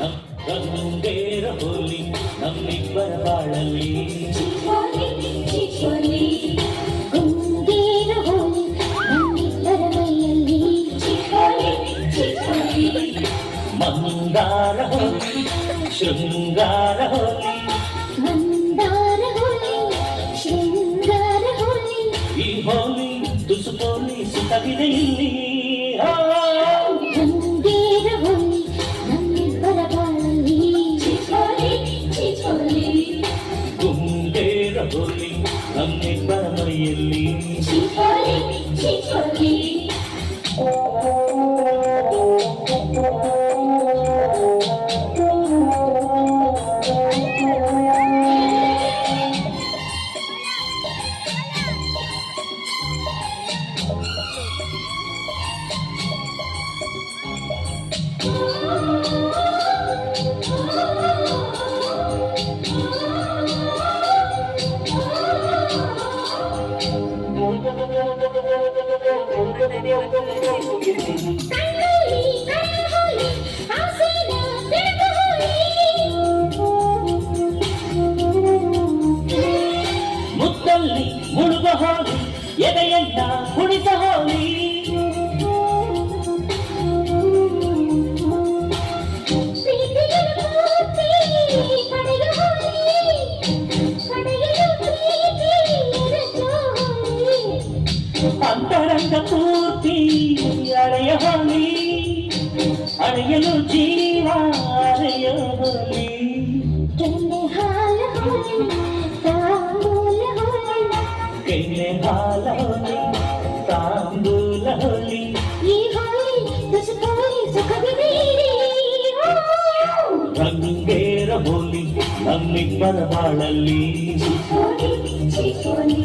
ಗಂಗೇರ ಹೋಲಿ ನಮ್ಮಿಬ್ಬರ ಬಾಳಲ್ಲಿ ಗುಂಗೇರ ಹೋಲಿ ನಮ್ಮಿಬ್ಬರ ಮೈಯಲ್ಲಿ ಮಂದಾರ ಹೋಲಿ ಶೃಂಗಾರ ಹೋಲಿ ಮಂದಾರ ಹೋಲಿ ಶೃಂಗಾರ ಹೋಲಿ ಈ ಹೋಲಿ ತುಸು ಹೋಲಿ ಸುತ್ತವಿದೆ ಇಲ್ಲಿ ಗಂಗೇರ ಹೋಲಿ ನಮ್ಮಿಬ್ಬರ ಬಾಳಲ್ಲಿ ಗುಂಗೇರ ಹೋಲಿ ನಮ್ಮಿಬ್ಬರ ಮೈಯಲ್ಲಿ ಮುತ್ತಲ್ಲಿ ಮುಳುಗ ಹೋಲಿ ಎದೆಯನ್ನ ಕುಣಿತ ಹೋಲಿ ಅಂತರಂಗ ಪೂರ್ತಿ ಅಳೆಯ ಹೋಲಿ ಅಳೆಯಲು ಜೀವ ಅಳೆಯ ಹೋಲಿ ಕೆನ್ನೆ ಹಾಲ ಹೋಲಿ ತಾಂಬೂಲ ಹೋಲಿ ಕೆನ್ನೆ ಹಾಲ ಹೋಲಿ ತಾಂಬೂಲ ಹೋಲಿ ಈ ಹೋಲಿ ತುಸುಕೋಲಿ ಸುಖವಿದೆ ಗಂಗೇರ ಹೋಲಿ ನಮ್ಮಿಬ್ಬರ ಬಾಳಲ್ಲಿ ಚಿಕೋಲಿ